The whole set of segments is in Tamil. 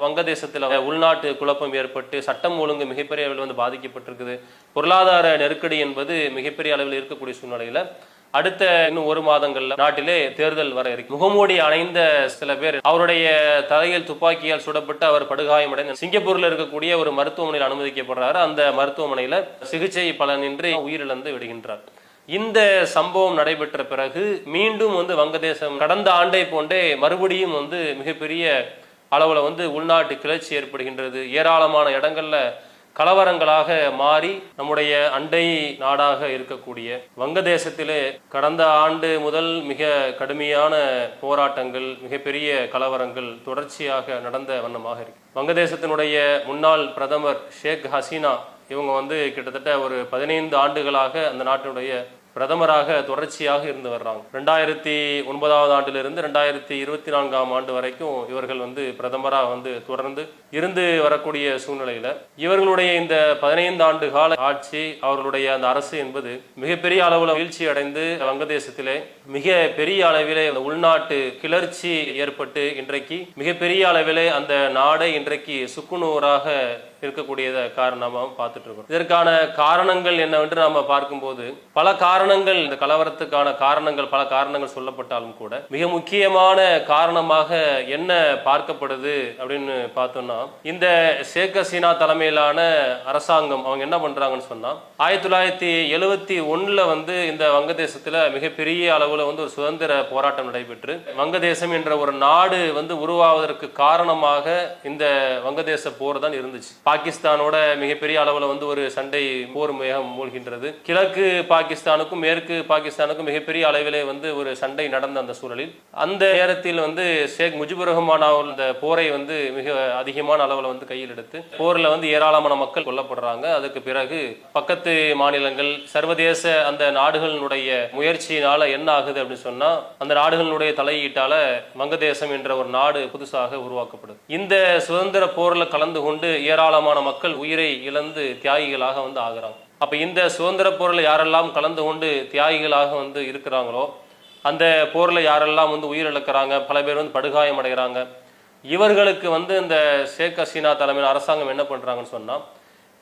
வங்கதேசத்தில் உள்நாட்டு குழப்பம் ஏற்பட்டு சட்டம் ஒழுங்கு மிகப்பெரிய அளவில் வந்து பாதிக்கப்பட்டிருக்குது. பொருளாதார நெருக்கடி என்பது மிகப்பெரிய அளவில் இருக்கக்கூடிய சூழ்நிலையில் அடுத்த இன்னும் 1 மாதங்கள்ல நாட்டிலே தேர்தல் வர இருக்கு. முகமூடி அணைந்த சில பேர் அவருடைய தலையில் துப்பாக்கியால் சுடப்பட்டு அவர் படுகாயமடைந்த சிங்கப்பூர்ல இருக்கக்கூடிய ஒரு மருத்துவமனையில் அனுமதிக்கப்படுறாரு. அந்த மருத்துவமனையில சிகிச்சை பலனின்றி உயிரிழந்து விடுகின்றார். இந்த சம்பவம் நடைபெற்ற பிறகு மீண்டும் வந்து வங்கதேசம் கடந்த ஆண்டை போன்றே மறுபடியும் வந்து மிகப்பெரிய அளவுல வந்து உள்நாட்டு கிளர்ச்சி ஏற்படுகின்றது. ஏராளமான இடங்கள்ல கலவரங்களாக மாறி நம்முடைய அண்டை நாடாக இருக்கக்கூடிய வங்கதேசத்திலே கடந்த ஆண்டு முதல் மிக கடுமையான போராட்டங்கள், மிகப்பெரிய கலவரங்கள் தொடர்ச்சியாக நடந்த வண்ணமாக இருக்கு. வங்கதேசத்தினுடைய முன்னாள் பிரதமர் ஷேக் ஹசீனா இவங்க வந்து கிட்டத்தட்ட ஒரு 15 ஆண்டுகளாக அந்த நாட்டினுடைய பிரதமராக தொடர்ச்சியாக இருந்து வர்றாங்க. 2009ஆம் ஆண்டிலிருந்து 2024ஆம் ஆண்டு வரைக்கும் இவர்கள் வந்து பிரதமராக வந்து தொடர்ந்து இருந்து வரக்கூடிய சூழ்நிலையில இவர்களுடைய இந்த 15 ஆண்டு கால ஆட்சி, அவர்களுடைய அந்த அரசு என்பது மிகப்பெரிய அளவில் வீழ்ச்சி அடைந்து வங்கதேசத்திலே மிக பெரிய அளவிலே உள்நாட்டு கிளர்ச்சி ஏற்பட்டு இன்றைக்கு மிகப்பெரிய அளவிலே அந்த நாடை இன்றைக்கு சுக்குநூறாக இருக்கக்கூடிய காரணமாக பார்த்துட்டு இருக்கோம். இதற்கான காரணங்கள் என்னவென்று நாம பார்க்கும்போது பல காரணங்கள், இந்த கலவரத்துக்கான காரணங்கள் பல காரணங்கள் சொல்லப்பட்டாலும் கூட மிக முக்கியமான காரணமாக என்ன பார்க்கப்படுது அப்படின்னு பார்த்தோம்னா, இந்த ஷேக் ஹசீனா தலைமையிலான அரசாங்கம் அவங்க என்ன பண்றாங்கன்னு சொன்னா 1971 வந்து இந்த வங்கதேசத்துல மிகப்பெரிய அளவுல வந்து ஒரு சுதந்திர போராட்டம் நடைபெற்று வங்கதேசம் என்ற ஒரு நாடு வந்து உருவாவதற்கு காரணமாக இந்த வங்கதேச போர் தான் இருந்துச்சு. பாகிஸ்தானோட மிகப்பெரிய அளவில் வந்து ஒரு சண்டை போர் மூழ்கின்றது. கிழக்கு பாகிஸ்தானுக்கும் மேற்கு பாகிஸ்தானுக்கும் மிகப்பெரிய அளவிலே வந்து ஒரு சண்டை நடந்த அந்த சூழலில் அந்த நேரத்தில் வந்து ஷேக் முஜிபுர் ரஹ்மான் இந்த போரை வந்து மிக அதிகமான அளவில் வந்து கையில் எடுத்து போரில் வந்து ஏராளமான மக்கள் கொல்லப்படுறாங்க. அதுக்கு பிறகு பக்கத்து மாநிலங்கள், சர்வதேச அந்த நாடுகளினுடைய முயற்சியினால என்ன ஆகுது அப்படின்னு சொன்னா, அந்த நாடுகளினுடைய தலையீட்டால வங்கதேசம் என்ற ஒரு நாடு புதுசாக உருவாக்கப்படுது. இந்த சுதந்திர போரில் கலந்து கொண்டு ஏராளமான மக்கள் உயிரை இழந்து தியாகிகளாக வந்து ஆகிறாங்க. அப்ப இந்த சுதந்திர போரில் யாரெல்லாம் கலந்து கொண்டு தியாகிகளாக வந்து இருக்கிறாங்களோ, அந்த போரில் யாரெல்லாம் வந்து உயிரிழக்கிறாங்க, பல பேர் வந்து படுகாயம் அடைகிறாங்க, இவர்களுக்கு வந்து இந்த ஷேக் ஹசீனா தலைமையில் அரசாங்கம் என்ன பண்றாங்கன்னு சொன்னா,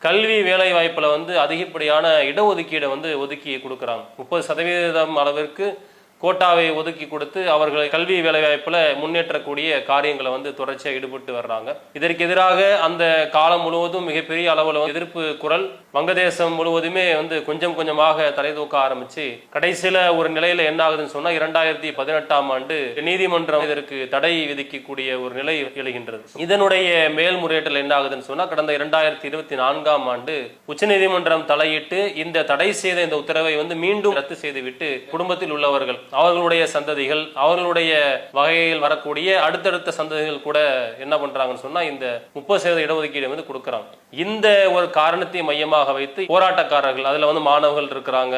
கல்வி வேலை வாய்ப்புல வந்து அதிகப்படியான இடஒதுக்கீடை வந்து ஒதுக்கி கொடுக்குறாங்க. 30% அளவிற்கு கோட்டாவை ஒதுக்கி கொடுத்து அவர்களை கல்வி வேலைவாய்ப்புல முன்னேற்றக்கூடிய காரியங்களை வந்து தொடர்ச்சியாக ஈடுபட்டு வர்றாங்க. இதற்கு எதிராக அந்த காலம் முழுவதும் மிகப்பெரிய அளவில் எதிர்ப்பு குரல் வங்கதேசம் முழுவதுமே வந்து கொஞ்சம் கொஞ்சமாக தலை தூக்க ஆரம்பிச்சு கடைசியில ஒரு நிலையில என்ன ஆகுதுன்னு சொன்னா 2018ஆம் ஆண்டு நீதிமன்றம் இதற்கு தடை விதிக்கக்கூடிய ஒரு நிலை எழுகின்றது. இதனுடைய மேல்முறையீட்டில் என்ன ஆகுதுன்னு சொன்னா, கடந்த 2024ஆம் ஆண்டு உச்சநீதிமன்றம் தலையிட்டு இந்த தடை செய்த இந்த உத்தரவை வந்து மீண்டும் ரத்து செய்துவிட்டு குடும்பத்தில் உள்ளவர்கள், அவர்களுடைய சந்ததிகள், அவர்களுடைய வகையில் வரக்கூடிய அடுத்தடுத்த சந்ததிகள் கூட என்ன பண்றாங்கன்னு சொன்னா இந்த 30% இடஒதுக்கீடு வந்து கொடுக்கறாங்க. இந்த ஒரு காரணத்தை மையமாக வைத்து போராட்டக்காரர்கள், அதுல வந்து மாணவர்கள் இருக்கிறாங்க,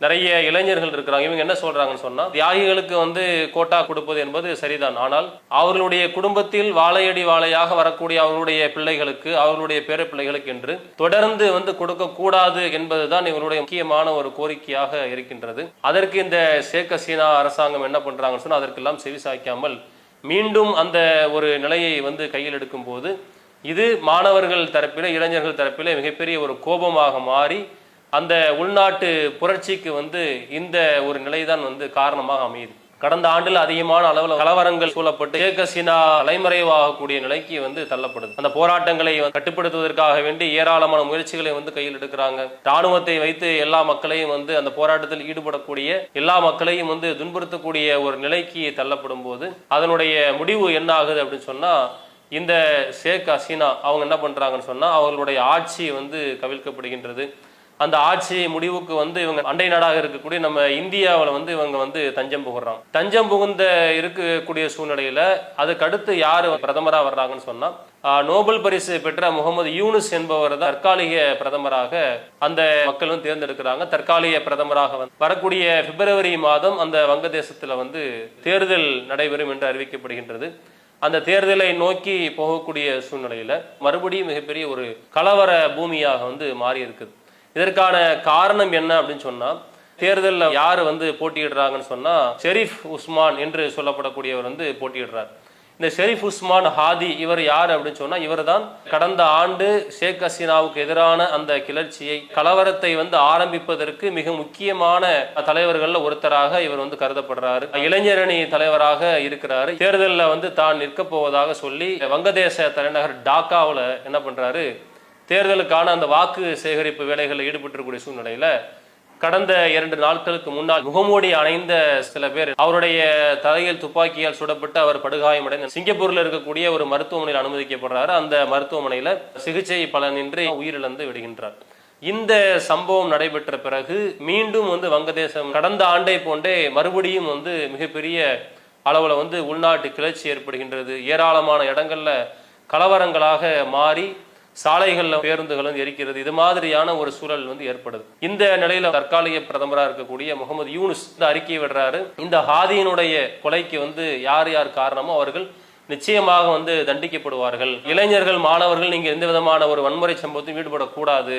நிறைய இளைஞர்கள் இருக்கிறாங்க. இவங்க என்ன சொல்றாங்கன்னு சொன்னா, தியாகிகளுக்கு வந்து கோட்டா கொடுப்பது என்பது சரிதான், ஆனால் அவர்களுடைய குடும்பத்தில் வாழையடி வாழையாக வரக்கூடிய அவர்களுடைய பிள்ளைகளுக்கு, அவர்களுடைய பேர பிள்ளைகளுக்கு என்று தொடர்ந்து வந்து கொடுக்க கூடாது என்பதுதான் இவருடைய முக்கியமான ஒரு கோரிக்கையாக இருக்கின்றது. அதற்கு இந்த ஷேக் ஹசீனா அரசாங்கம் என்ன பண்றாங்கன்னு சொன்னா, அதற்கெல்லாம் செவிசாய்க்காமல் மீண்டும் அந்த ஒரு நிலையை வந்து கையில் எடுக்கும் போது இது மாணவர்கள் தரப்பிலே, இளைஞர்கள் தரப்பிலே மிகப்பெரிய ஒரு கோபமாக மாறி அந்த உள்நாட்டு புரட்சிக்கு வந்து இந்த ஒரு நிலைதான் வந்து காரணமாக அமையுது. கடந்த ஆண்டில் அதிகமான அளவில் கலவரங்கள் சூழப்பட்டு ஷேக் ஹசீனா தலைமறைவாகக்கூடிய நிலைக்கு வந்து தள்ளப்படுது. அந்த போராட்டங்களை கட்டுப்படுத்துவதற்காக வேண்டி ஏராளமான முயற்சிகளை வந்து கையில் எடுக்கிறாங்க. ராணுவத்தை வைத்து எல்லா மக்களையும் வந்து அந்த போராட்டத்தில் ஈடுபடக்கூடிய எல்லா மக்களையும் வந்து துன்புறுத்தக்கூடிய ஒரு நிலைக்கு தள்ளப்படும் போது அதனுடைய முடிவு என்ன ஆகுது அப்படின்னு சொன்னா, இந்த ஷேக் ஹசீனா அவங்க என்ன பண்றாங்கன்னு சொன்னா, அவர்களுடைய ஆட்சி வந்து கவிழ்க்கப்படுகின்றது. அந்த ஆட்சி முடிவுக்கு வந்து இவங்க அண்டை நாடாக இருக்கக்கூடிய நம்ம இந்தியாவில் வந்து இவங்க வந்து தஞ்சம் புகுறாங்க. தஞ்சம் புகுந்த இருக்கக்கூடிய சூழ்நிலையில அதுக்கு அடுத்து யாரு பிரதமரா வர்றாங்கன்னு சொன்னா, நோபல் பரிசு பெற்ற முகமது யூனுஸ் என்பவர் தான் தற்காலிக பிரதமராக அந்த மக்கள் வந்து தேர்ந்தெடுக்கிறாங்க. தற்காலிக பிரதமராக வரக்கூடிய பிப்ரவரி மாதம் அந்த வங்கதேசத்துல வந்து தேர்தல் நடைபெறும் என்று அறிவிக்கப்படுகின்றது. அந்த தேர்தலை நோக்கி போகக்கூடிய சூழ்நிலையில மறுபடியும் மிகப்பெரிய ஒரு கலவர பூமியாக வந்து மாறி இருக்குது. இதற்கான காரணம் என்ன அப்படின்னு சொன்னா, தேர்தலில் யார் வந்து போட்டியிடுறாங்கன்னு சொன்னா, ஷெரீப் உஸ்மான் என்று சொல்லப்படக்கூடியவர் வந்து போட்டியிடுறார். இந்த ஷெரீப் உஸ்மான் ஹாதி இவர் யார் அப்படின்னு சொன்னா, இவர் தான் கடந்த ஆண்டு ஷேக் ஹசீனாவுக்கு எதிரான அந்த கிளர்ச்சியை, கலவரத்தை வந்து ஆரம்பிப்பதற்கு மிக முக்கியமான தலைவர்கள்ல ஒருத்தராக இவர் வந்து கருதப்படுறாரு. இளைஞரணி தலைவராக இருக்கிறாரு. தேர்தலில் வந்து தான் நிற்க போவதாக சொல்லி வங்கதேச தலைநகர் டாக்காவில் என்ன பண்றாரு, தேர்தலுக்கான அந்த வாக்கு சேகரிப்பு வேலைகளில் ஈடுபட்டிருக்கக்கூடிய சூழ்நிலையில கடந்த 2 நாட்களுக்கு முன்னால் முகமூடி அணைந்த சில பேர் அவருடைய தலையில் துப்பாக்கியால் சுடப்பட்டு அவர் படுகாயமடைந்து சிங்கப்பூர்ல இருக்கக்கூடிய ஒரு மருத்துவமனையில் அனுமதிக்கப்படுறாரு. அந்த மருத்துவமனையில சிகிச்சை பலனின்றி உயிரிழந்து விடுகின்றார். இந்த சம்பவம் நடைபெற்ற பிறகு மீண்டும் வந்து வங்கதேசம் கடந்த ஆண்டை போன்றே மறுபடியும் வந்து மிகப்பெரிய அளவுல வந்து உள்நாட்டு கிளர்ச்சி ஏற்படுகின்றது. ஏராளமான இடங்கள்ல கலவரங்களாக மாறி சாலைகளில் பேருந்துகளும் எரிக்கிறது. இது மாதிரியான ஒரு சூழல் வந்து ஏற்படுது. இந்த நிலையில தற்காலிக பிரதமராக இருக்கக்கூடிய முகமது யூனுஸ் இந்த அறிக்கையை விடுறாரு. இந்த ஹாதியினுடைய கொலைக்கு வந்து யார் யார் காரணமோ அவர்கள் நிச்சயமாக வந்து தண்டிக்கப்படுவார்கள். இளைஞர்கள், மாணவர்கள் நீங்க எந்த விதமான ஒரு வன்முறை சம்பவத்தையும் ஈடுபடக்கூடாது,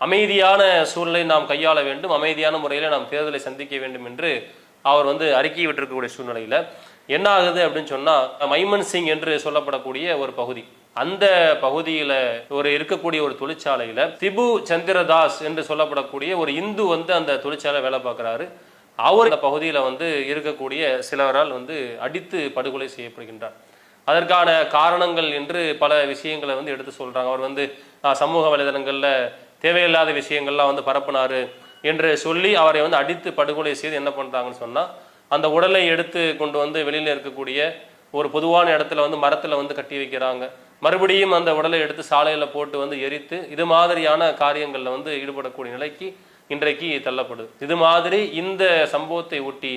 அமைதியான சூழலை நாம் கையாள வேண்டும், அமைதியான முறையில் நாம் தேர்தலை சந்திக்க வேண்டும் என்று அவர் வந்து அறிக்கை விட்டிருக்கக்கூடிய சூழ்நிலையில என்ன ஆகுது அப்படின்னு சொன்னா, மைமன் சிங் என்று சொல்லப்படக்கூடிய ஒரு பகுதி, அந்த பகுதியில இருக்கக்கூடிய ஒரு தொழிற்சாலையில திபு சந்திரதாஸ் என்று சொல்லப்படக்கூடிய ஒரு இந்து வந்து அந்த தொழிற்சாலை வேலை பார்க்கிறாரு. அவர் அந்த பகுதியில வந்து இருக்கக்கூடிய சிலரால் வந்து அடித்து படுகொலை செய்யப்படுகின்றார். அதற்கான காரணங்கள் என்று பல விஷயங்களை வந்து எடுத்து சொல்றாங்க. அவர் வந்து சமூக வலைதளங்கள்ல தேவையில்லாத விஷயங்கள்லாம் வந்து பரப்புனாரு என்று சொல்லி அவரை வந்து அடித்து படுகொலை செய்து என்ன பண்றாங்கன்னு சொன்னா, அந்த உடலை எடுத்து கொண்டு வந்து வெளியில இருக்கக்கூடிய ஒரு பொதுவான இடத்துல வந்து மரத்துல வந்து கட்டி வைக்கிறாங்க. மறுபடியும் அந்த உடலை எடுத்து சாலையில போட்டு வந்து எரித்து இது மாதிரியான காரியங்கள்ல வந்து ஈடுபடக்கூடிய நிலைக்கு இன்றைக்கு தள்ளப்படுது. இது மாதிரி இந்த சம்பவத்தை ஒட்டி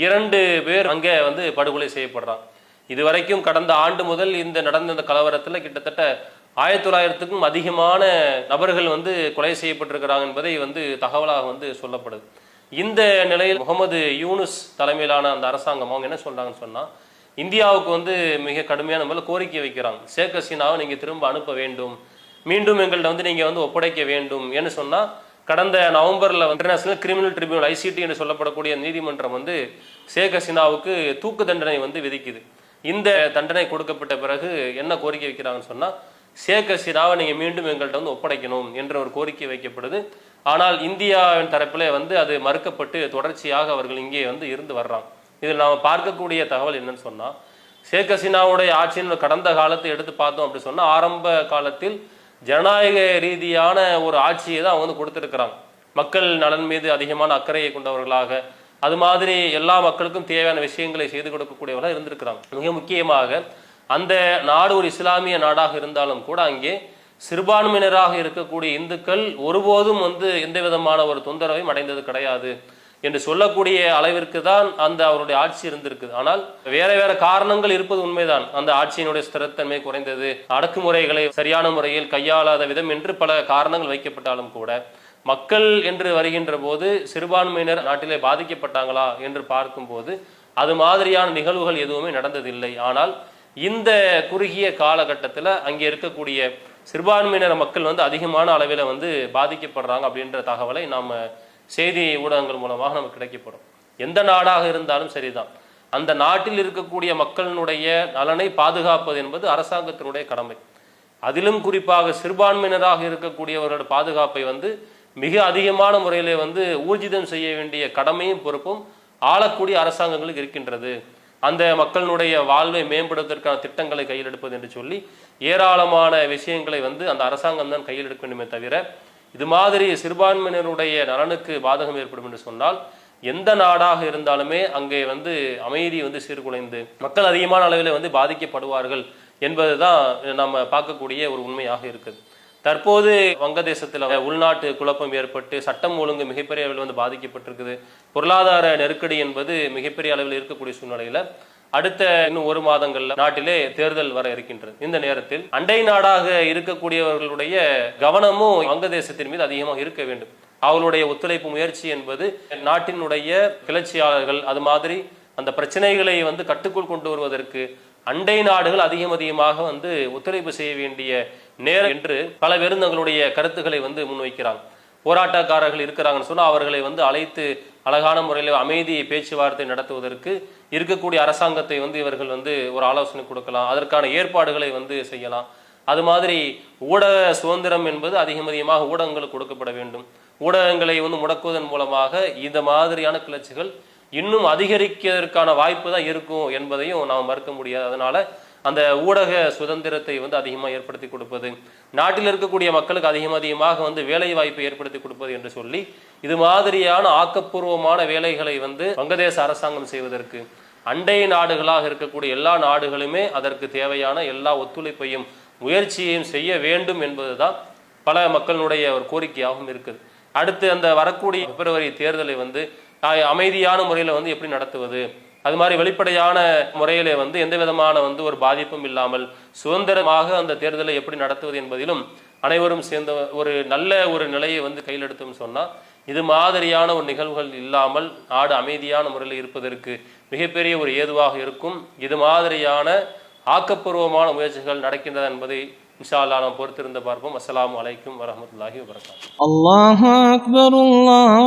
2 பேர் அங்கே வந்து படுகொலை செய்யப்படுறாங்க. இதுவரைக்கும் கடந்த ஆண்டு முதல் இந்த நடந்த இந்த கலவரத்துல கிட்டத்தட்ட 1900க்கும் அதிகமான நபர்கள் வந்து கொலை செய்யப்பட்டிருக்கிறாங்க என்பதை வந்து தகவலாக வந்து சொல்லப்படுது. இந்த நிலையில் முகமது யூனுஸ் தலைமையிலான அந்த அரசாங்கம் அவங்க என்ன சொல்றாங்கன்னு சொன்னா, இந்தியாவுக்கு வந்து மிக கடுமையான முறையில் கோரிக்கை வைக்கிறாங்க. ஷேக் ஹசீனாவை நீங்க திரும்ப அனுப்ப வேண்டும், மீண்டும் எங்கள்கிட்ட வந்து நீங்க வந்து ஒப்படைக்க வேண்டும் என்று சொன்னா, கடந்த நவம்பர்ல இன்டர்நேஷனல் கிரிமினல் ட்ரிபியூனல் ICT என்று சொல்லப்படக்கூடிய நீதிமன்றம் வந்து ஷேக் ஹசீனாவுக்கு தூக்கு தண்டனை வந்து விதிக்குது. இந்த தண்டனை கொடுக்கப்பட்ட பிறகு என்ன கோரிக்கை வைக்கிறாங்கன்னு சொன்னா, ஷேக் ஹசீனாவை நீங்க மீண்டும் எங்கள்கிட்ட வந்து ஒப்படைக்கணும் என்ற ஒரு கோரிக்கை வைக்கப்படுது. ஆனால் இந்தியாவின் தரப்பிலே வந்து அது மறுக்கப்பட்டு தொடர்ச்சியாக அவர்கள் இங்கே வந்து இருந்து வர்றாங்க. இதில் நாம் பார்க்கக்கூடிய தகவல் என்னன்னு சொன்னா, ஷேக் ஹசீனாவுடைய ஆட்சியின் கடந்த காலத்தை எடுத்து பார்த்தோம் அப்படி சொன்னா, ஆரம்ப காலத்தில் ஜனநாயக ரீதியான ஒரு ஆட்சியை தான் அவங்க வந்து கொடுத்திருக்கிறாங்க. மக்கள் நலன் மீது அதிகமான அக்கறையை கொண்டவர்களாக, அது மாதிரி எல்லா மக்களுக்கும் தேவையான விஷயங்களை செய்து கொடுக்கக்கூடியவர்களாக இருந்திருக்கிறாங்க. மிக முக்கியமாக அந்த நாடு ஒரு இஸ்லாமிய நாடாக இருந்தாலும் கூட அங்கே சிறுபான்மையினராக இருக்கக்கூடிய இந்துக்கள் ஒருபோதும் வந்து எந்த விதமான ஒரு தொந்தரவையும் அடைந்தது கிடையாது என்று சொல்லக்கூடிய அளவிற்கு தான் அந்த அவருடைய ஆட்சி இருந்திருக்குது. ஆனால் வேற வேற காரணங்கள் இருப்பது உண்மைதான். அந்த ஆட்சியினுடைய ஸ்திரத்தன்மை குறைந்தது, அடக்குமுறைகளை சரியான முறையில் கையாளாத விதம் என்று பல காரணங்கள் வைக்கப்பட்டாலும் கூட, மக்கள் என்று வருகின்ற போது சிறுபான்மையினர் நாட்டிலே பாதிக்கப்பட்டாங்களா என்று பார்க்கும்போது அது மாதிரியான நிகழ்வுகள் எதுவுமே நடந்ததில்லை. ஆனால் இந்த குறுகிய காலகட்டத்தில் அங்கே இருக்கக்கூடிய சிறுபான்மையினர் மக்கள் வந்து அதிகமான அளவில் வந்து பாதிக்கப்படுறாங்க அப்படின்ற தகவலை நாம் செய்தி ஊடகங்கள் மூலமாக நமக்கு கிடைக்கப்படும். எந்த நாடாக இருந்தாலும் சரிதான், அந்த நாட்டில் இருக்கக்கூடிய மக்களினுடைய நலனை பாதுகாப்பது என்பது அரசாங்கத்தினுடைய கடமை. அதிலும் குறிப்பாக சிறுபான்மையினராக இருக்கக்கூடியவர்களோட பாதுகாப்பை வந்து மிக அதிகமான முறையிலே வந்து ஊர்ஜிதம் செய்ய வேண்டிய கடமையும் பொறுப்பும் ஆளக்கூடிய அரசாங்கங்களுக்கு இருக்கின்றது. அந்த மக்களினுடைய வாழ்வை மேம்படுவதற்கான திட்டங்களை கையில் எடுப்பது என்று சொல்லி ஏராளமான விஷயங்களை வந்து அந்த அரசாங்கம் தான் கையில் எடுக்க வேண்டுமே தவிர, இது மாதிரி சிறுபான்மையினருடைய நலனுக்கு பாதகம் ஏற்படும் என்று சொன்னால் எந்த நாடாக இருந்தாலுமே அங்கே வந்து அமைதி வந்து சீர்குலைந்து மக்கள் அதிகமான அளவில் வந்து பாதிக்கப்படுவார்கள் என்பதுதான் நம்ம பார்க்கக்கூடிய ஒரு உண்மையாக இருக்குது. தற்போது வங்கதேசத்தில் உள்நாட்டு குழப்பம் ஏற்பட்டு சட்டம் ஒழுங்கு மிகப்பெரிய அளவில் வந்து பாதிக்கப்பட்டிருக்குது. பொருளாதார நெருக்கடி என்பது மிகப்பெரிய அளவில் இருக்கக்கூடிய சூழ்நிலையில அடுத்த இன்னும் 1 மாதங்கள்ல நாட்டிலே தேர்தல் வர இருக்கின்றது. இந்த நேரத்தில் அண்டை நாடாக இருக்கக்கூடியவர்களுடைய கவனமும் வங்கதேசத்தின் மீது அதிகமாக இருக்க வேண்டும். அவர்களுடைய ஒத்துழைப்பு முயற்சி என்பது நாட்டினுடைய கிளர்ச்சியாளர்கள் அது மாதிரி அந்த பிரச்சனைகளை வந்து கட்டுக்குள் கொண்டு வருவதற்கு அண்டை நாடுகள் அதிகமாக வந்து ஒத்துழைப்பு செய்ய வேண்டிய நேரம் என்று பல பேரும் தங்களுடைய கருத்துக்களை வந்து முன்வைக்கிறாங்க. போராட்டக்காரர்கள் இருக்கிறாங்கன்னு சொன்னா அவர்களை வந்து அழைத்து அழகான முறையில் அமைதி பேச்சுவார்த்தை நடத்துவதற்கு இருக்கக்கூடிய அரசாங்கத்தை இவர்கள் ஒரு ஆலோசனை கொடுக்கலாம், அதற்கான ஏற்பாடுகளை செய்யலாம். அது மாதிரி ஊடக சுதந்திரம் என்பது அதிகமாக ஊடகங்களுக்கு கொடுக்கப்பட வேண்டும். ஊடகங்களை முடக்குவதன் மூலமாக இந்த மாதிரியான கிளர்ச்சிகள் இன்னும் அதிகரிக்கிறதுக்கான வாய்ப்பு தான் இருக்கும் என்பதையும் நாம் மறுக்க முடியாது. அதனால அந்த ஊடக சுதந்திரத்தை அதிகமாக ஏற்படுத்தி கொடுப்பது, நாட்டில் இருக்கக்கூடிய மக்களுக்கு அதிகமாக வேலை வாய்ப்பை ஏற்படுத்தி கொடுப்பது என்று சொல்லி இது மாதிரியான ஆக்கப்பூர்வமான வேலைகளை வங்கதேச அரசாங்கம் செய்வதற்கு அண்டை நாடுகளாக இருக்கக்கூடிய எல்லா நாடுகளுமே அதற்கு தேவையான எல்லா ஒத்துழைப்பையும் முயற்சியையும் செய்ய வேண்டும் என்பதுதான் பல மக்களுடைய ஒரு கோரிக்கையாகவும் இருக்குது. அடுத்து அந்த வரக்கூடிய பிப்ரவரி தேர்தலை அமைதியான முறையில் எப்படி நடத்துவது, அது மாதிரி வெளிப்படையான முறையிலே எந்த விதமான ஒரு பாதிப்பும் இல்லாமல் சுதந்திரமாக அந்த தேர்தலை எப்படி நடத்துவது என்பதிலும் அனைவரும் சேர்ந்த ஒரு நல்ல ஒரு நிலையை கையில் எடுத்தோம்னு சொன்னால் இது மாதிரியான ஒரு நிகழ்வுகள் இல்லாமல் நாடு அமைதியான முறையில் இருப்பதற்கு மிகப்பெரிய ஒரு ஏதுவாக இருக்கும். இது மாதிரியான ஆக்கப்பூர்வமான முயற்சிகள் நடக்கின்றன என்பதை இன்ஷா அல்லாஹ் நாம் பொறுத்திருந்து பார்ப்போம். அஸ்ஸலாமு அலைக்கும் வரஹ்மத்துல்லாஹி வபரகாத்துஹு. அல்லாஹு அக்பர். அல்லாஹ்